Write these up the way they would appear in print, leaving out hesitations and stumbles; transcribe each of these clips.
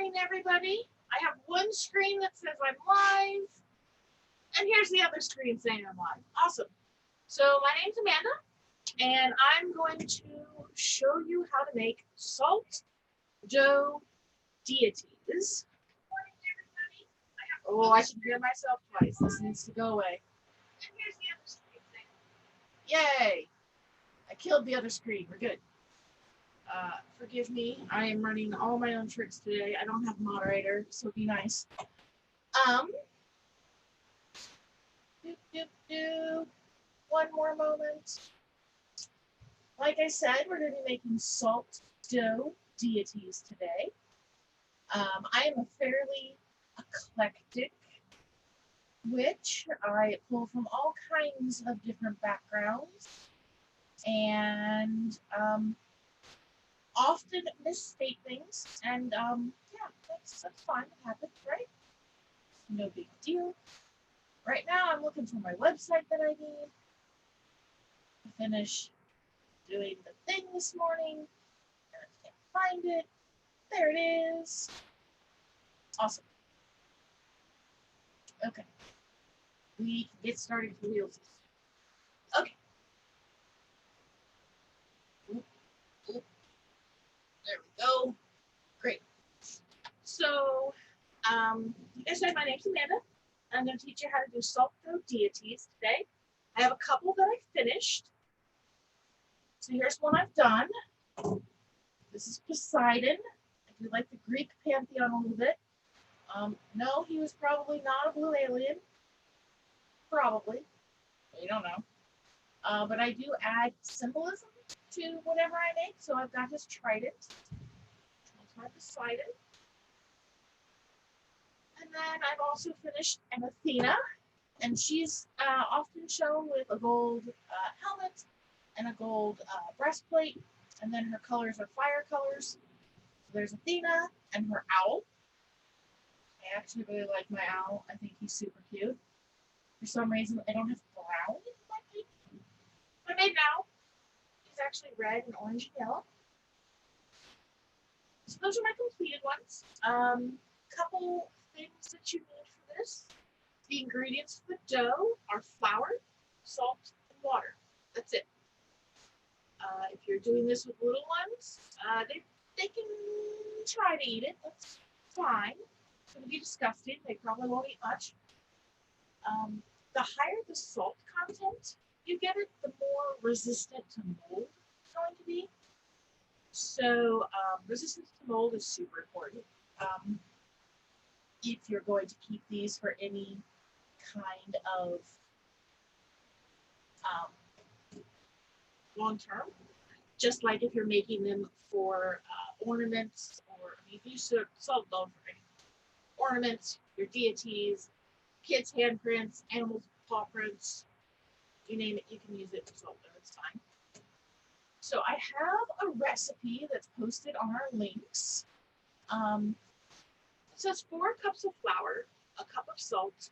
morning, everybody. I have one screen that says I'm live, and here's the other screen saying I'm live. Awesome. So my name's Amanda, and I'm going to show you how to make salt dough deities. Morning, everybody. Oh, I should hear myself twice. This needs to go away. And here's the other screen saying, yay! I killed the other screen. We're good. Forgive me, I am running all my own tricks today. I don't have a moderator, so be nice. One more moment. Like I said, we're going to be making salt dough deities today. I am a fairly eclectic witch. I pull from all kinds of different backgrounds and often misstate things, and yeah, that's fine. It happens, right? No big deal. Right now, I'm looking for my website that I need to finish doing the thing this morning, and I can't find it. There it is. Awesome. Okay, we can get started for realsies. Okay. There we go. Great. So, like I said, my name's Amanda. I'm going to teach you how to do salt dough deities today. I have a couple that I finished. So here's one I've done. This is Poseidon. I do like the Greek pantheon a little bit. No, he was probably not a blue alien. Probably. You don't know. But I do add symbolism to whatever I make. So I've got his trident. That's my Poseidon. And then I've also finished an Athena, and she's often shown with a gold helmet and a gold breastplate, and then her colors are fire colors. So there's Athena and her owl. I actually really like my owl. I think he's super cute. For some reason, I don't have brown in my paint. But I made an owl. He's actually red and orange and yellow. So those are my completed ones. Couple things that you need for this. The ingredients for the dough are flour, salt, and water. That's it. If you're doing this with little ones, they can try to eat it. That's fine. It's going to be disgusting. They probably won't eat much. The higher the salt content you get it, the more resistant to mold it's going to be. So resistance to mold is super important. If you're going to keep these for any kind of long term, just like if you're making them for ornaments, or I mean, if you salt dough for any ornaments, your deities, kids' handprints, animals' paw prints, you name it, you can use it for salt dough. It's fine. So I have a recipe that's posted on our links. It says 4 cups of flour, a cup of salt,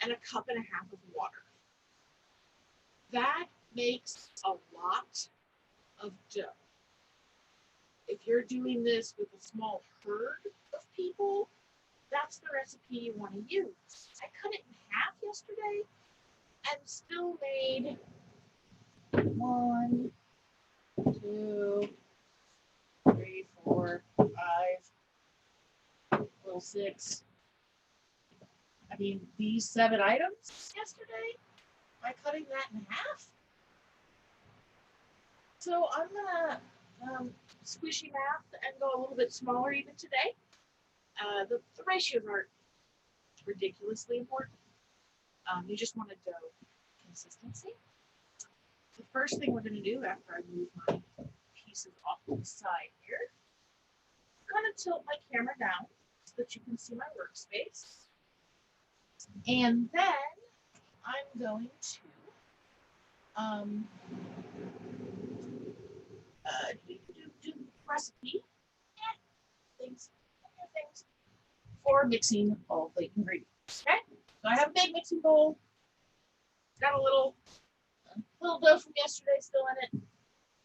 and a cup and a half of water. That makes a lot of dough. If you're doing this with a small herd of people, that's the recipe you want to use. I cut it in half yesterday and still made 1, 2, 3, 4, 5, little 6. I mean, these 7 items yesterday, by cutting that in half. So I'm gonna squishy math and go a little bit smaller even today. The ratios aren't ridiculously important. You just want to dough consistency. The first thing we're going to do after I move my pieces off to the side here, I'm going to tilt my camera down so that you can see my workspace. And then I'm going to do recipe things for mixing all the ingredients. Okay, so I have a big mixing bowl. Got a little dough from yesterday still in it.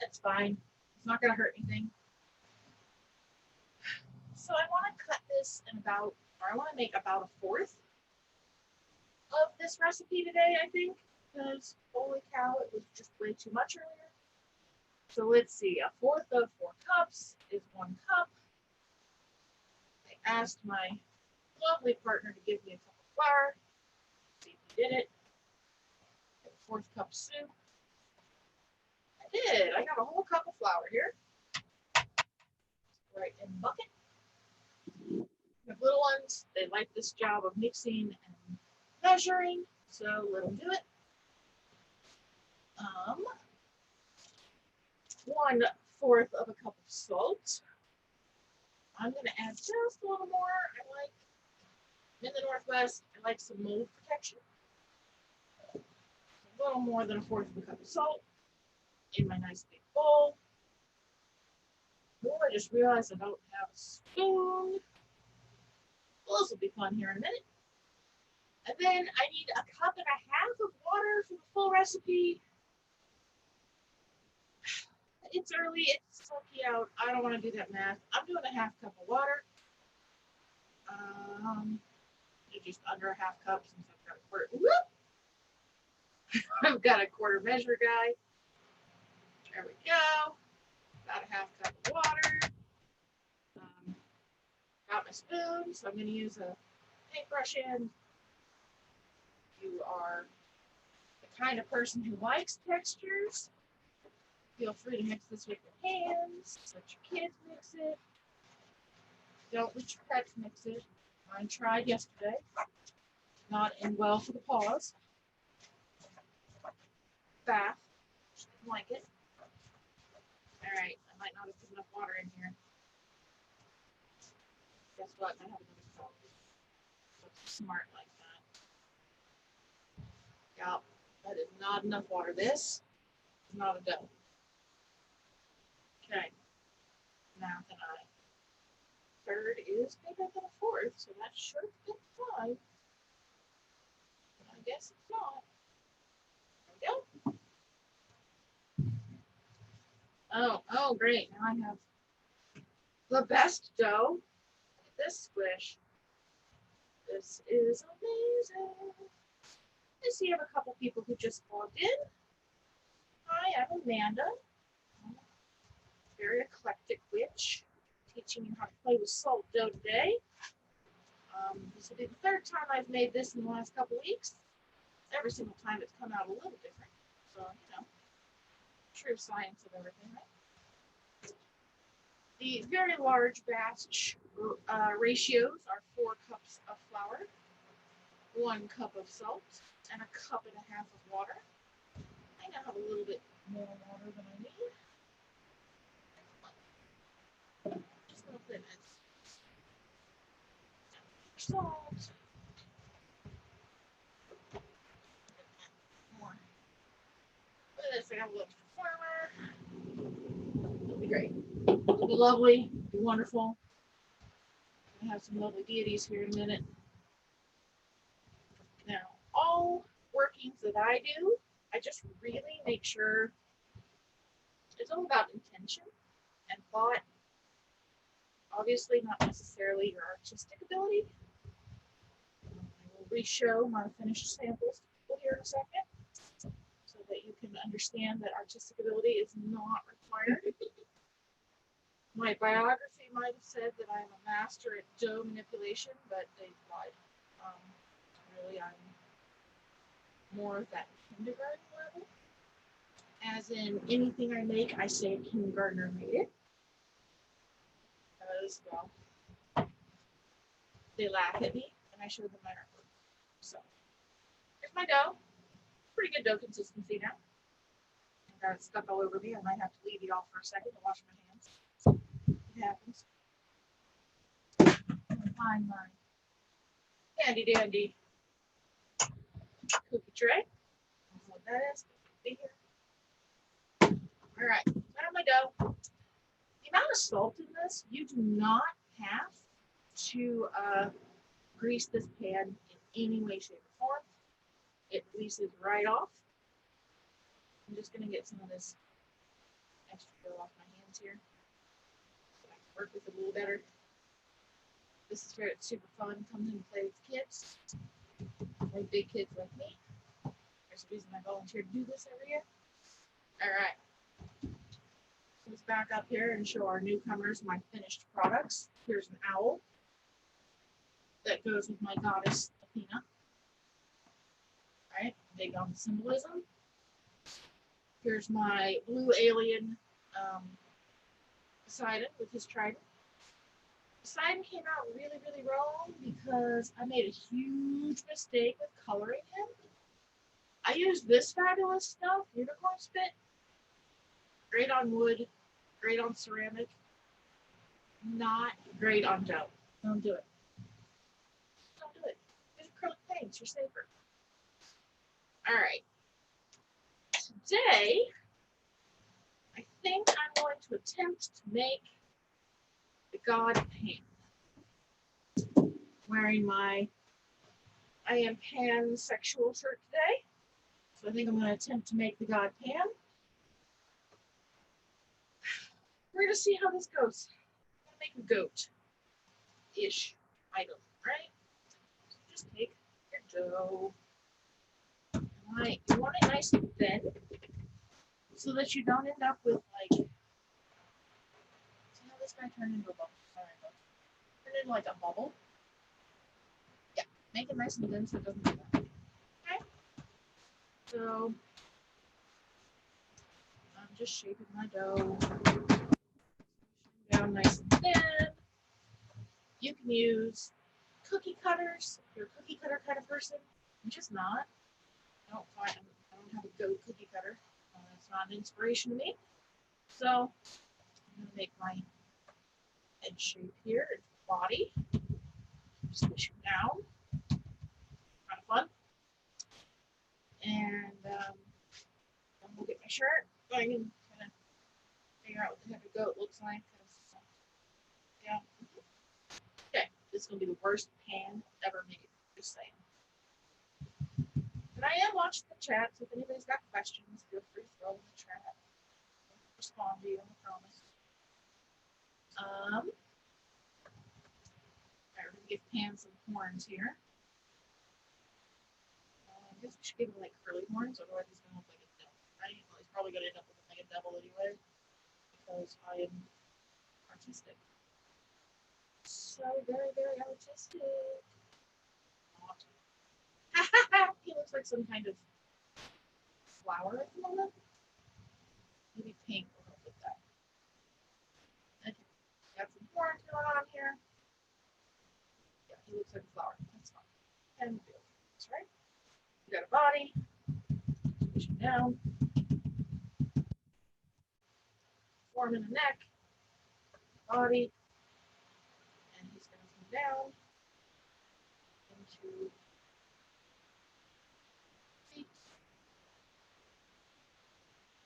That's fine. It's not gonna hurt anything. So I want to cut this in about, or I want to make about a fourth of this recipe today, I think, because holy cow, it was just way too much earlier. So let's see, a fourth of 4 cups is 1 cup. I asked my lovely partner to give me a cup of flour. See if he did it. A 4th cup soup. I did. I got a whole cup of flour here. Right in the bucket. The little ones, they like this job of mixing and measuring, so let them do it. 1/4 of a cup of salt. I'm going to add just a little more. I'm in the Northwest, I like some mold protection. A little more than a 1/4 of a cup of salt in my nice big bowl. Oh, I just realized I don't have a spoon. Well, this will be fun here in a minute. And then I need 1.5 cups of water for the full recipe. It's early, it's smoky out. I don't want to do that math. I'm doing a 1/2 cup of water. Just under a 1/2 cup since I've got a quarter. Whoop! I've got a quarter measure guy. There we go. About a 1/2 cup of water. Got my spoon, so I'm going to use a paintbrush end. You are the kind of person who likes textures. Feel free to mix this with your hands. Let your kids mix it. Don't let your pets mix it. Mine tried yesterday. Not in well for the paws. Bath. She didn't like it. Alright, I might not have put enough water in here. Guess what? I have another cup. That's smart like that. Yep, that is not enough water. This is not a dough. Okay. Now can I? 1/3 is bigger than a 1/4, so that should fit fine. But I guess it's not. There we go. Oh, great. Now I have the best dough. Look at this squish. This is amazing. I see I have a couple people who just logged in. Hi, I'm Amanda. Very eclectic witch. Teaching you how to play with salt dough today. This will be the 3rd time I've made this in the last couple weeks. Every single time it's come out a little different. So, true science of everything, right? The very large batch ratios are 4 cups of flour, 1 cup of salt, and 1.5 cups of water. I now have a little bit more water than I need. Just a little bit. Salt. More. Look at this. I got a little flour. It'll be great. It'll be lovely. It'll be wonderful. I have some lovely deities here in a minute. Now, all workings that I do, I just really make sure it's all about intention and thought. Obviously, not necessarily your artistic ability. I will re-show my finished samples here in a second so that you can understand that artistic ability is not required. My biography might have said that I'm a master at dough manipulation, but they lied. Really, I'm more of that kindergarten level. As in, anything I make, I say a kindergartner made it. Because, well, they laugh at me, and I show them my artwork. So, here's my dough. Pretty good dough consistency now. I got it stuck all over me. I might have to leave y'all for a second to wash my hands. It happens. Find my handy dandy cookie tray. I don't know what that is. Be here. All right, got my dough. The amount of salt in this, you do not have to grease this pan in any way, shape, or form. It greases right off. I'm just going to get some of this extra dough off my hands here so I can work with it a little better. This is where it's super fun. Come and play with kids, like big kids like me. There's a reason I volunteer to do this every year. All right. Let's back up here and show our newcomers my finished products. Here's an owl that goes with my goddess Athena. All right, big on symbolism. Here's my blue alien Poseidon with his trident. Poseidon came out really, really wrong because I made a huge mistake with coloring him. I used this fabulous stuff, unicorn spit, great on wood, great on ceramic, not great on dough. Don't do it. Don't do it. Use acrylic paints, you're safer. All right. Today, I think I'm going to attempt to make the god Pan. Wearing my I am pansexual shirt today. So I think I'm going to attempt to make the god Pan. We're going to see how this goes. I'm going to make a goat-ish item, right? So just take your dough. Right. You want it nice and thin so that you don't end up with like, see how this guy turned into a bubble? Turn into like a bubble. Yeah, make it nice and thin so it doesn't do that. Okay. So I'm just shaping my dough down nice and thin. You can use cookie cutters if you're a cookie cutter kind of person. I'm just not. I don't have a go cookie cutter. It's not an inspiration to me. So I'm gonna make my head shape here. It's body. Squish it down. Kind of fun. And then we'll get my shirt. I can kind of figure out what the heck a goat looks like. Yeah. Okay, this is gonna be the worst pan ever made. Just saying. But I am watching the chat, so if anybody's got questions, feel free to throw in the chat. I'll respond to you, I promise. Alright, we're gonna give Pan some horns here. I guess we should give him like curly horns, otherwise he's gonna look like a devil, right? Well, he's probably gonna end up looking like a devil anyway, because I am artistic. So very, very artistic. Not. He looks like some kind of flower at the moment. Maybe pink will help with that. Okay. Got some horns going on here. Yeah, he looks like a flower. That's fine. And that's right. You got a body. Push him down. Form in the neck. Body. And he's going to come down into feet.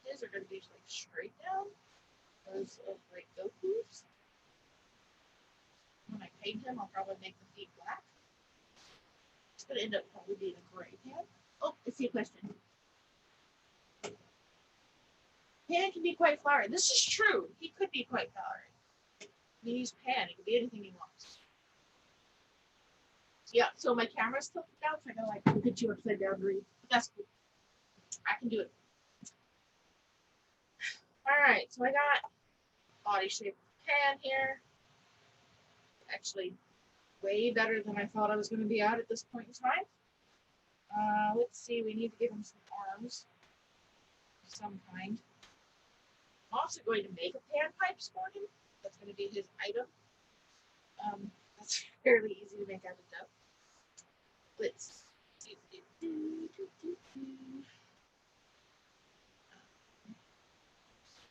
His are going to be like straight down. Those of like Goku's. When I paint him, I'll probably make the feet black. It's going to end up probably being a gray pan. Oh, I see a question. Pan can be quite flowery. This is true. He could be quite flowery. I mean, he's Pan. He can be anything he wants. Yeah, so my camera's tilted down, so I gotta like look at you upside down, read. That's cool. I can do it. Alright, so I got body shape Pan here. Actually, way better than I thought I was going to be at this point in time. Let's see, we need to give him some arms of some kind. I'm also going to make a pan pipes for him. That's going to be his item. That's fairly easy to make out of dough. Let's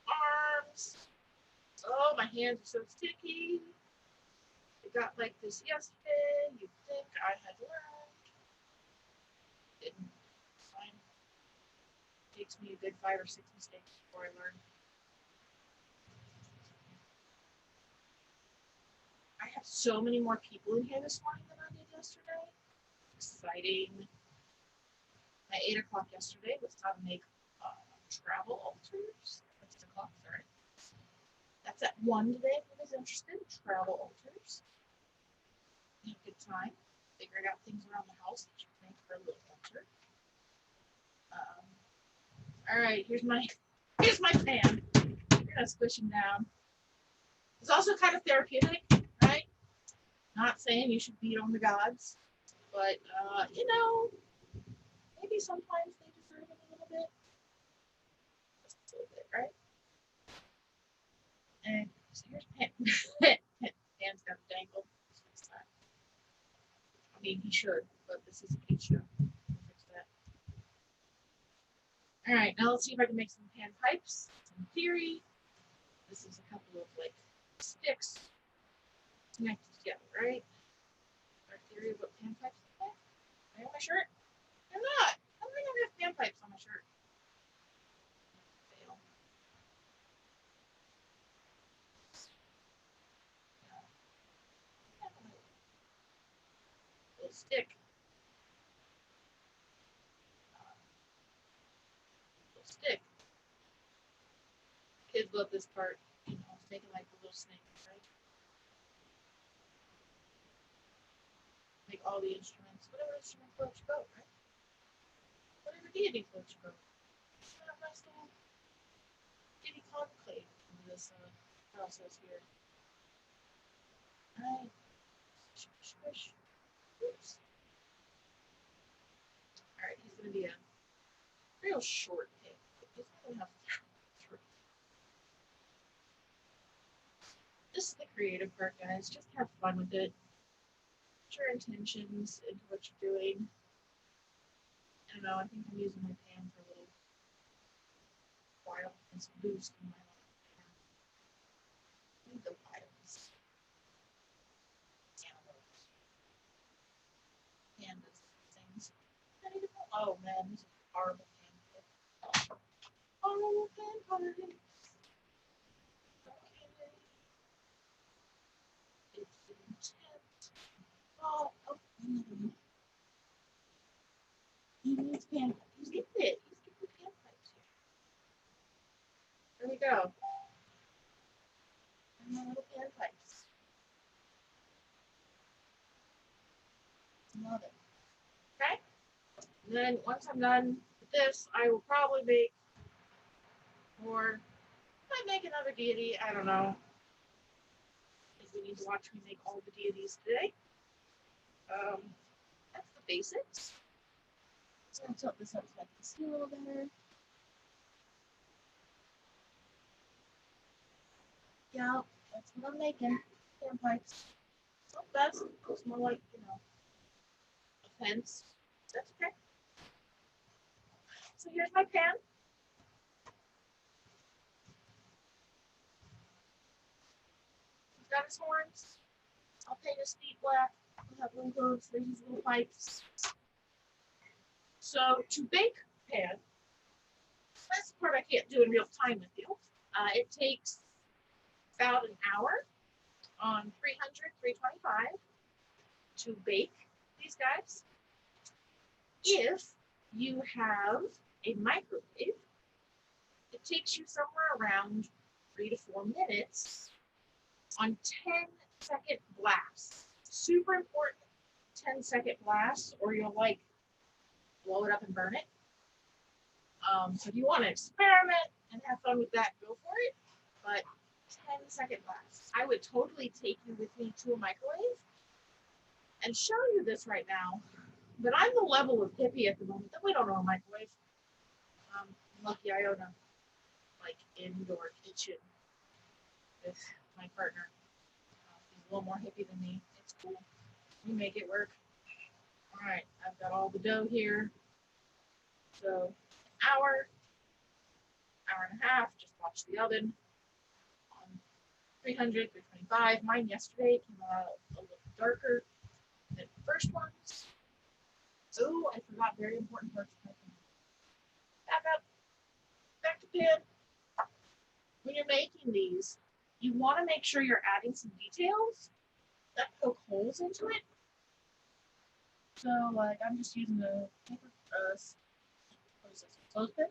arms. Oh, my hands are so sticky. I got like this yesterday. You'd think I had learned. Didn't. Fine. Takes me a good 5 or 6 mistakes before I learn. I have so many more people in here this morning than I did yesterday. Exciting. My 8 o'clock yesterday was how to make travel altars. That's 8 o'clock, sorry. That's at 1 today if anybody's interested. Travel altars. have a good time figuring out things around the house that you can make for a little winter. All right, here's my pan. You're gonna squish him down. It's also kind of therapeutic, right? Not saying you should beat on the gods, but you know, maybe sometimes they deserve it a little bit, just a little bit, right? And so here's Pan. Pan's got a dangle. I mean, he should, but this is a kid show. Fix that. All right, now let's see if I can make some pan pipes. In theory, this is a couple of like sticks connected together, right? Our theory of what pan pipes look like. Are they on my shirt? They're not. How am I gonna have pan pipes on my shirt? Fail. Little stick. Little stick. Kids love this part. You know, it's making like a little snake, right? Make all the instruments, whatever instrument floats your boat, right? Whatever deity floats your boat. Just have a nice little deity conclave in this process here. Alright. Squish, squish. Oops. Alright, he's gonna be a real short pig. He's gonna have three. This is the creative part, guys. Just have fun with it. Put your intentions into what you're doing. I don't know, I think I'm using my pan for a little wildness boost in my life. I need the wildness. Animals. Pandas. Things. Oh man, this is horrible pan. Horrible pan pie. Okay. It's intense. Oh, he needs pan. He's getting it. He's getting the pan pipes here. There we go. And my little pan pipes. Love it. Okay. And then once I'm done with this, I will probably make more. I might make another deity. I don't know. Because we need to watch me make all the deities today. That's the basics. So I'll tilt this up so I can see a little better. Yeah, that's what I'm making. Pan pipes. Not the best. It's more like, you know, a fence. That's okay. So here's my pan. He's got his horns. I'll paint his feet black. We'll have little hooves for his little pipes. So to bake pan, that's the part I can't do in real time with you. It takes about an hour on 300, 325 to bake these guys. If you have a microwave, it takes you somewhere around 3 to 4 minutes on 10-second blasts. Super important 10-second blasts, or you'll like blow it up and burn it. So if you want to experiment and have fun with that, go for it. But 10-second blasts. I would totally take you with me to a microwave and show you this right now. But I'm the level of hippie at the moment that we don't know a microwave. Lucky I own a like indoor kitchen with my partner. He's a little more hippie than me. It's cool. We make it work. All right, I've got all the dough here. So hour and a half. Just watch the oven on 300, 325. Mine yesterday came out a little darker than the first ones. Oh, I forgot very important parts of my pan. Back up. Back to pan. When you're making these, you want to make sure you're adding some details that poke holes into it. So, like, I'm just using a paper clothespin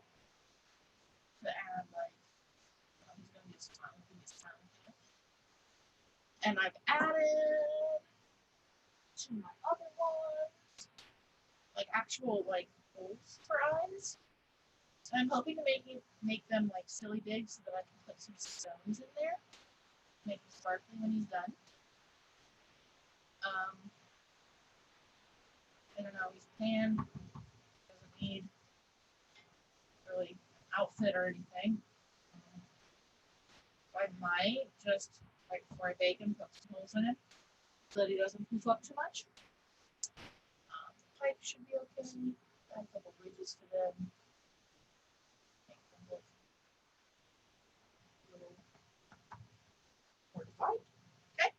to add, like, he's going to get some time. And I've added to my other ones, like actual like holes for eyes. So I'm hoping to make them like silly big so that I can put some stones in there, make it sparkly when he's done. I don't know, he's tan, doesn't need really outfit or anything. So I might just right before I bake him put some holes in it so that he doesn't poof up too much. Pipe should be okay. Add a couple ridges to them. Make them look a little fortified. Okay.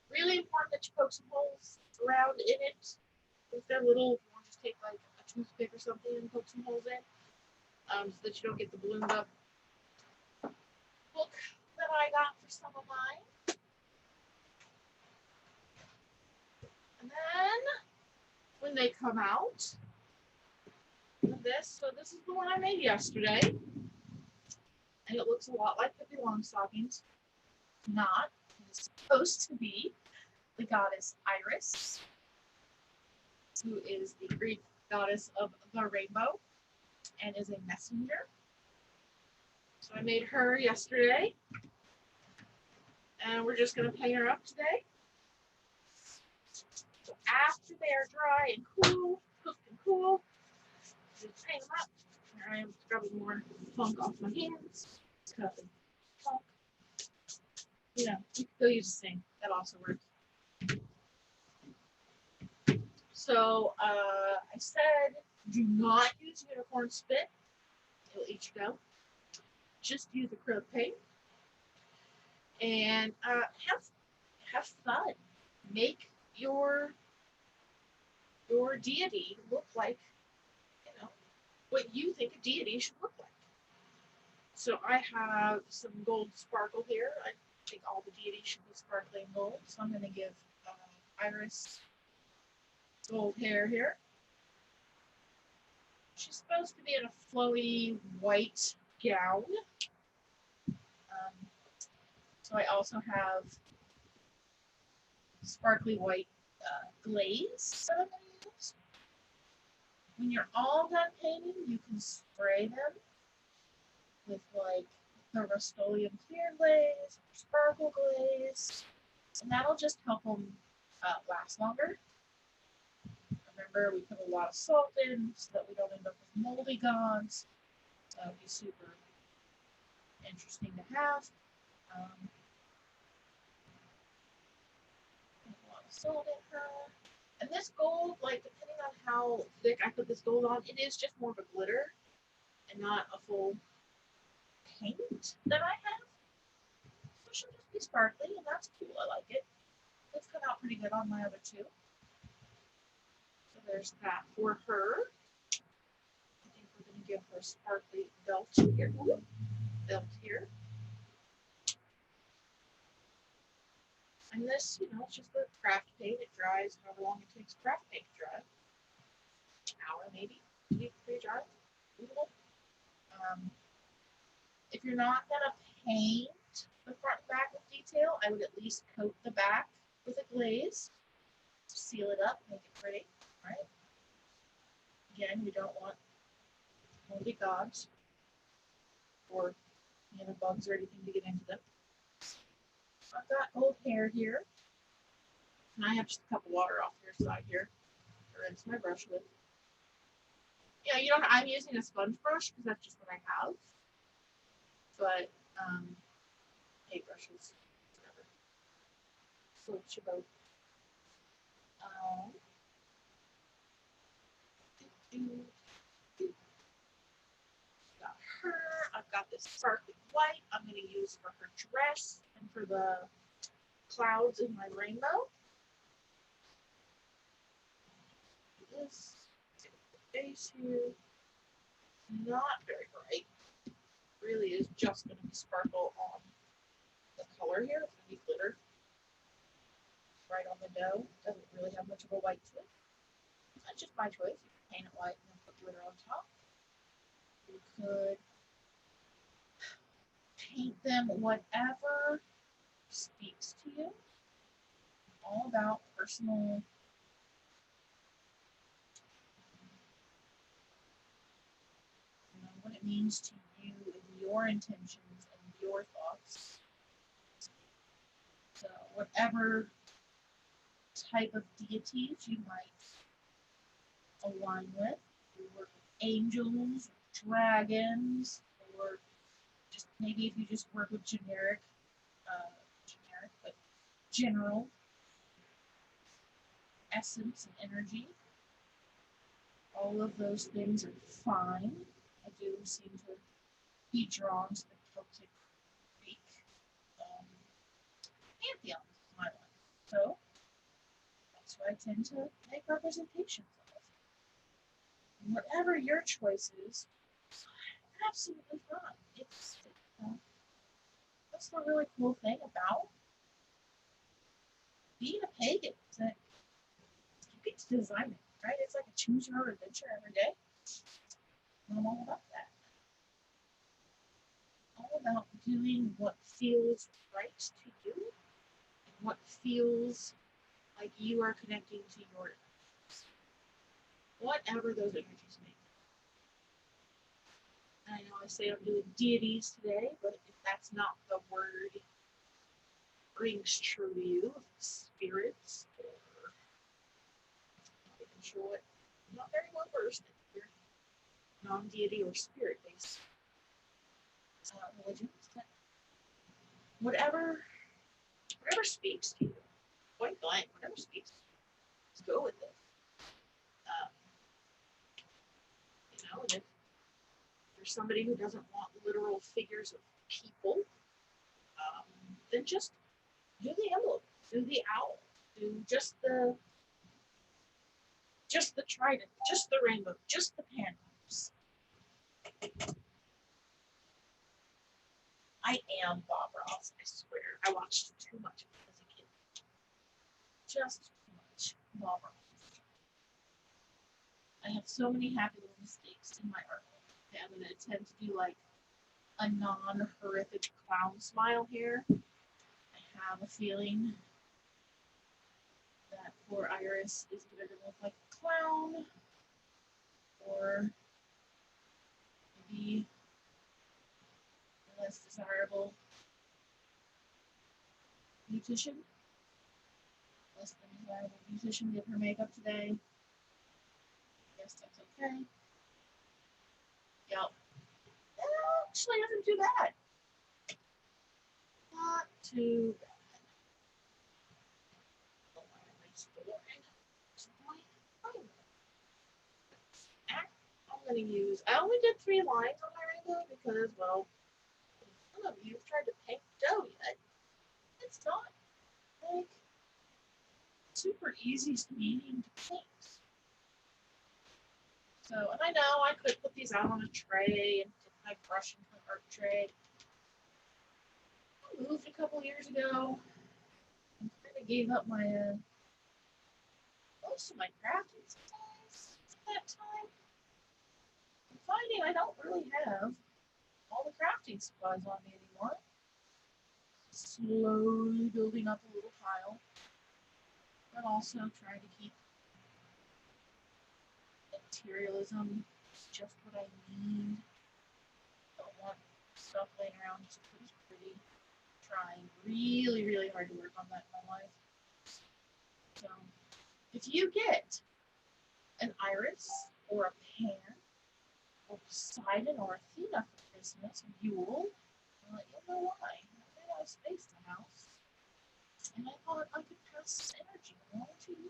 Really important that you poke some holes around in it. If they're little, you want to just take like a toothpick or something and poke some holes in, so that you don't get the ballooned up look that I got for some of mine. And then when they come out, so this is the one I made yesterday, and it looks a lot like Pippi Longstockings. Not. It's supposed to be the goddess Iris, who is the Greek goddess of the rainbow and is a messenger. So I made her yesterday, and we're just going to paint her up today. So after they are dry and cool, cooked and cool, just paint them up. Here I am scrubbing more funk off my hands. Cupping funk. You know, you can go use a sink. That also works. So I said, do not use unicorn spit. It'll eat you go. Just use acrylic paint and have fun. Make your deity look like, you know, what you think a deity should look like. So I have some gold sparkle here. I think all the deities should be sparkling gold. So I'm going to give Iris gold hair here. She's supposed to be in a flowy white gown. So I also have sparkly white glaze that I'm going to use. When you're all done painting, you can spray them with like the Rust-Oleum clear glaze, or sparkle glaze, and that'll just help them last longer. Remember, we put a lot of salt in so that we don't end up with moldy gods. That would be super interesting to have. A lot of salt in her. And this gold, like depending on how thick I put this gold on, it is just more of a glitter and not a full paint that I have. So she'll just be sparkly, and that's cool. I like it. It's come out pretty good on my other two. So there's that for her. I think we're going to give her a sparkly belt here. Belt here. And this, you know, it's just the craft paint. It dries however long it takes craft paint to dry. An hour maybe. 2 weeks, 3 dry. If you're not going to paint the front and back with detail, I would at least coat the back with a glaze. Seal it up, make it pretty. Right? Again, you don't want moldy gods or bugs or anything to get into them. I've got gold hair here, and I have just a cup of water off your side here to rinse my brush with. Yeah, you don't. I'm using a sponge brush because that's just what I have. But paint brushes, whatever. Floats your boat. Got her. I've got this sparkly white I'm going to use for her dress and for the clouds in my rainbow. This face here, not very bright. Really is just going to be sparkle on the color here. It's going to be glitter right on the dough. Doesn't really have much of a white to it. That's just my choice. You can paint it white and then put glitter on top. You could paint them whatever speaks to you. All about personal it means to you and your intentions and your thoughts. So whatever type of deities you might align with, you work with angels, dragons, or just maybe if you just work with but general essence and energy, all of those things are fine. I do seem to be drawn to the Celtic Greek pantheon in my life. So that's what I tend to make representations of. And whatever your choice is, absolutely fine. That's the really cool thing about being a pagan. Is that you get to design it, right? It's like a choose your own adventure every day. And I'm all about that. All about doing what feels right to you and what feels like you are connecting to your energies. Whatever those energies may be. And I know I say I'm doing deities today, but if that's not the word rings true to you, spirits, or not even sure what, not very well versed in your non-deity or spirit-based religions, but whatever speaks to you, point blank, whatever speaks to you, just go with it. Um, and if there's somebody who doesn't want literal figures of people, then just do the envelope, do the owl, do just the trident, just the rainbow, just the pantyhose. I am Bob Ross, I swear. I watched too much of it as a kid. Just too much Bob Ross. I have so many happy little mistakes in my art. Okay, I'm going to attempt to do like a non-horrific clown smile here. I have a feeling that poor Iris is either going to look like a clown or maybe a less desirable beautician. Less than desirable beautician did her makeup today. I guess that's okay. Yep. Actually, doesn't do bad. Not too bad. I'm going to use, I only did 3 lines on my rainbow because, well, none of you have tried to paint dough yet. It's not, like, super easy meaning to paint. So, and I know I could put these out on a tray and dip my brush into an art tray. I moved a couple years ago and kind of gave up my, most of my crafting supplies at that time. I'm finding I don't really have all the crafting supplies on me anymore. Slowly building up a little pile, but also trying to keep materialism just what I need. Don't want stuff laying around just because it's pretty. Trying really, really hard to work on that in my life. So, if you get an Iris or a Pan or Poseidon or Athena for Christmas, Yule, I'll let you know why. I ran out of space in the house, and I thought I could pass this energy along to you.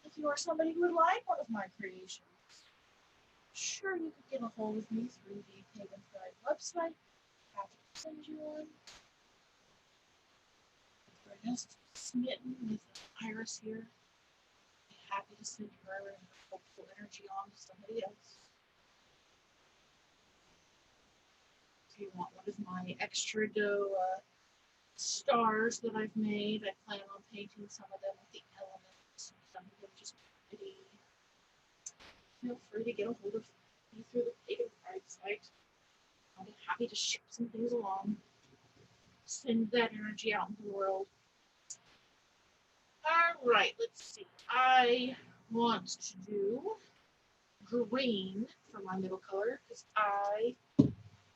If you are somebody who would like one of my creations, sure you could get a hold of me through the Pagan Pride website. Happy to send you one. If you're just smitten with Iris here, I'd be happy to send her and her hopeful energy on to somebody else. If you want one of my extra dough stars that I've made, I plan on painting some of them with the elements, some of them just pretty. Feel free to get a hold of me through the Pagan Pride site. I'll be happy to ship some things along, send that energy out into the world. All right, let's see. I want to do green for my middle color because I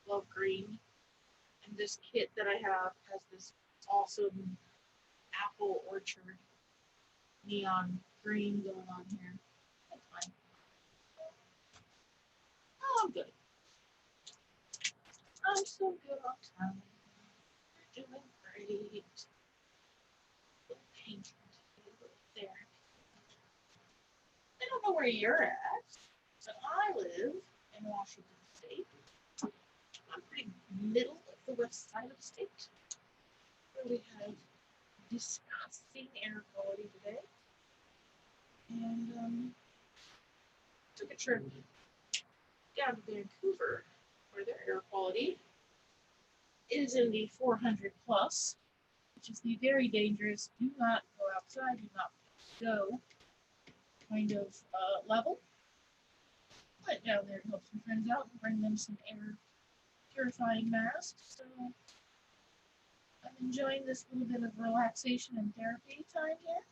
love green. And this kit that I have has this awesome apple orchard neon green going on here. That's fine. Oh, I'm good. I'm so good on time. You're doing great. Little painting there. I don't know where you're at, but I live in Washington State. I'm pretty middle of the west side of the state, where we have disgusting air quality today. And took a trip down to Vancouver, where their air quality is in the 400 plus, which is the very dangerous, do not go outside, do not go kind of level. Went down there to help some friends out and bring them some air purifying masks. So I'm enjoying this little bit of relaxation and therapy time here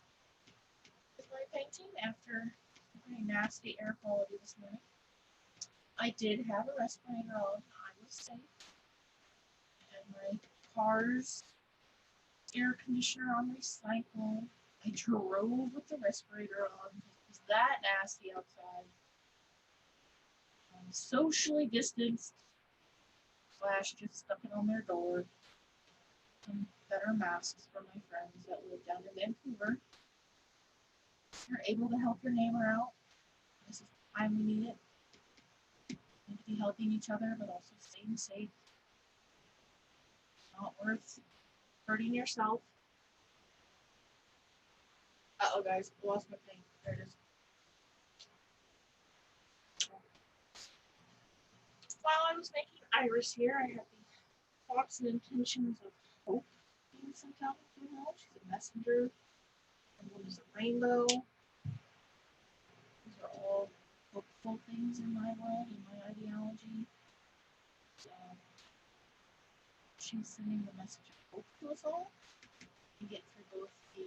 with my painting after a pretty nasty air quality this morning. I did have a respirator on. I was safe. And my car's air conditioner on recycle. I drove with the respirator on because it was that nasty outside. Socially distanced / just stuck it on their door. Some better masks for my friends that live down in Vancouver. You're able to help your neighbor out. This is the time we need it. We need to be helping each other, but also staying safe. Not worth hurting yourself. Uh-oh, guys, I lost my thing. There it is. While I was making Iris here, I had the thoughts and intentions of hope being sent out to her. She's a messenger, and one is a rainbow. These are all hopeful things in my world, in my ideology. So she's sending the message of hope to us all to get through both the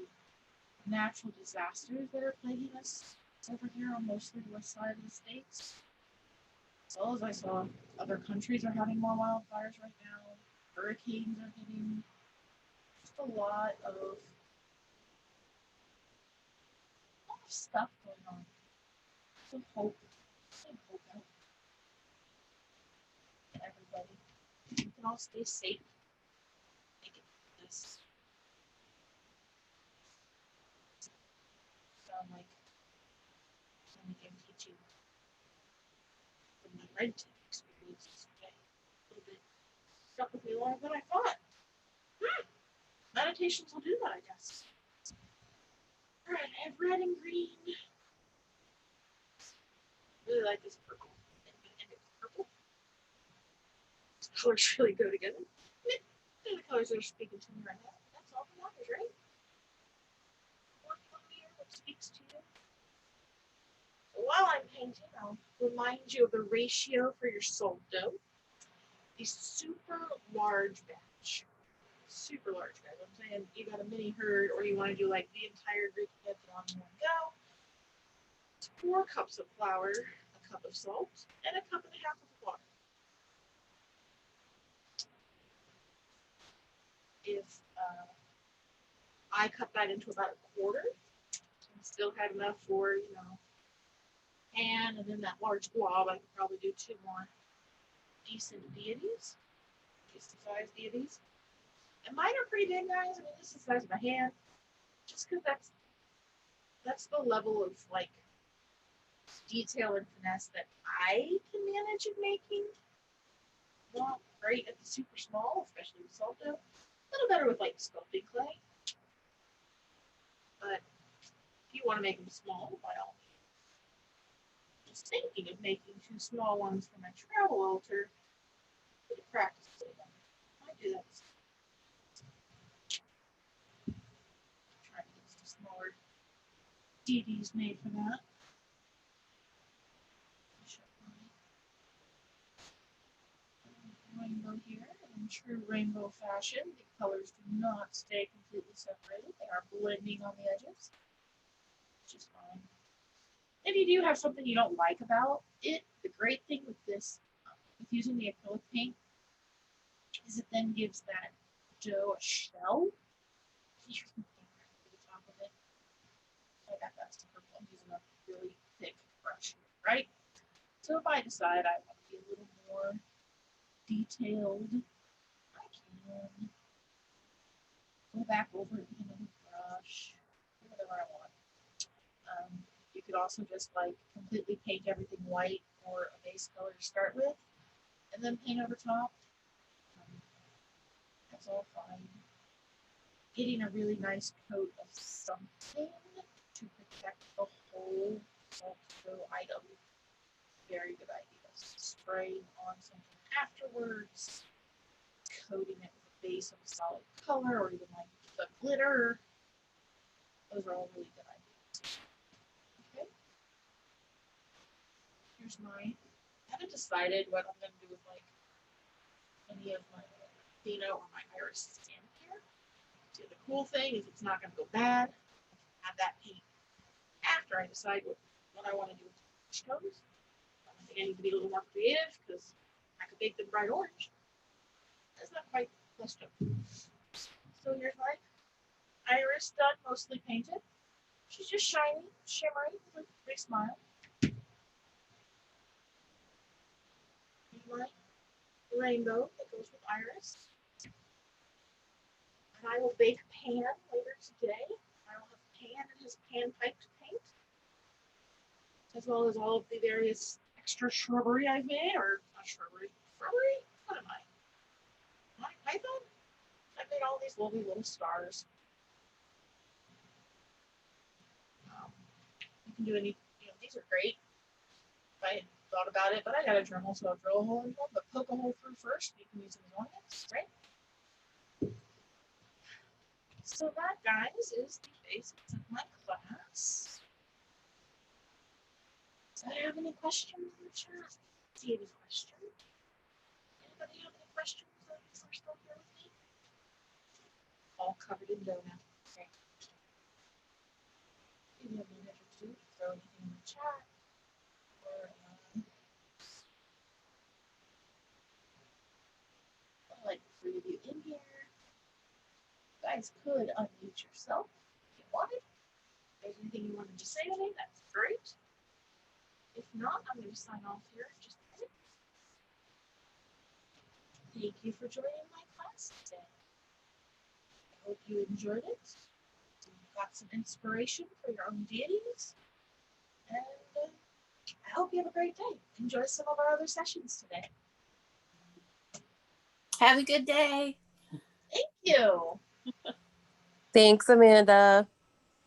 natural disasters that are plaguing us over here on mostly the west side of the states. As well as I saw other countries are having more wildfires right now. Hurricanes are hitting. Just a lot of stuff going on. Some hope. Some hope out to everybody. We can all stay safe. Make it through this. Sound like I'm teaching from my red experiences today. A little bit stuck with me longer than I thought. Meditations will do that, I guess. Alright, I have red and green. Really like this purple. And it's purple. These colors really go together. They're the colors that are speaking to me right now. That's all that matters, right? What speaks to you? So while I'm painting, I'll remind you of the ratio for your salt dough. A super large batch. Super large, guys. I'm saying you got a mini herd or you want to do like the entire group together on one go. It's 4 cups of flour, a cup of salt, and a cup and a half of water. If I cut that into about a quarter, and still had enough for, pan, and then that large blob, I could probably do 2 more decent deities, decent sized deities. And mine are pretty big, guys. I mean, this is the size of my hand. Just because that's the level of like detail and finesse that I can manage in making. Not great at the super small, especially with salt dough. A little better with like sculpting clay. But if you want to make them small, by all means. Just thinking of making 2 small ones for my travel altar. To practice with them. I do that. Try to get some smaller deities made for that. Rainbow here in true rainbow fashion. The colors do not stay completely separated. They are blending on the edges, which is fine. If you do have something you don't like about it, the great thing with this, with using the acrylic paint, is it then gives that dough a shell. You can paint right over the top of it. I got that some purple. I'm using a really thick brush here, right? So if I decide I want to be a little more detailed, I can go back over it with another brush, whatever I want. You could also just like completely paint everything white or a base color to start with, and then paint over top. That's all fine. Getting a really nice coat of something to protect the whole salt dough item. Very good idea. Spraying on something afterwards, coating it with a base of a solid color, or even like the glitter. Those are all really good ideas. Okay. Here's my. I haven't decided what I'm going to do with like any of my Athena or my Iris skin here. So the cool thing is it's not going to go bad. I can add that paint after I decide what I want to do with the tones. I think I need to be a little more creative because I could make them bright orange. That's not quite fleshed up. So here's my Iris done, mostly painted. She's just shiny, shimmery, with a big smile. Here's my rainbow that goes with Iris. And I will bake pan later today. I will have pan and his pan pipe to paint, as well as all of the various extra shrubbery I've made, or not shrubbery, shrubbery? What am I? Monty Python? I've made all these lovely little stars. You can do any, these are great. If I had thought about it, but I got a Dremel, so I'll drill a hole in one, but poke a hole through first. You can use them as ornaments, right? So that, guys, is the basics of my class. Does that have any questions in the chat? See any questions? Anybody have any questions that are still here with me? All covered in dough now. Okay. Give me a minute or two to throw anything in the chat. Or, I'd like the three of you in here. You guys could unmute yourself if you wanted. If there's anything you wanted to say to me, that's great. If not, I'm going to sign off here in just a minute. Thank you for joining my class today. I hope you enjoyed it. You got some inspiration for your own deities. And I hope you have a great day. Enjoy some of our other sessions today. Have a good day. Thank you. Thanks, Amanda.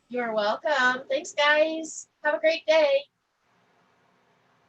You're welcome. Thanks, guys. Have a great day.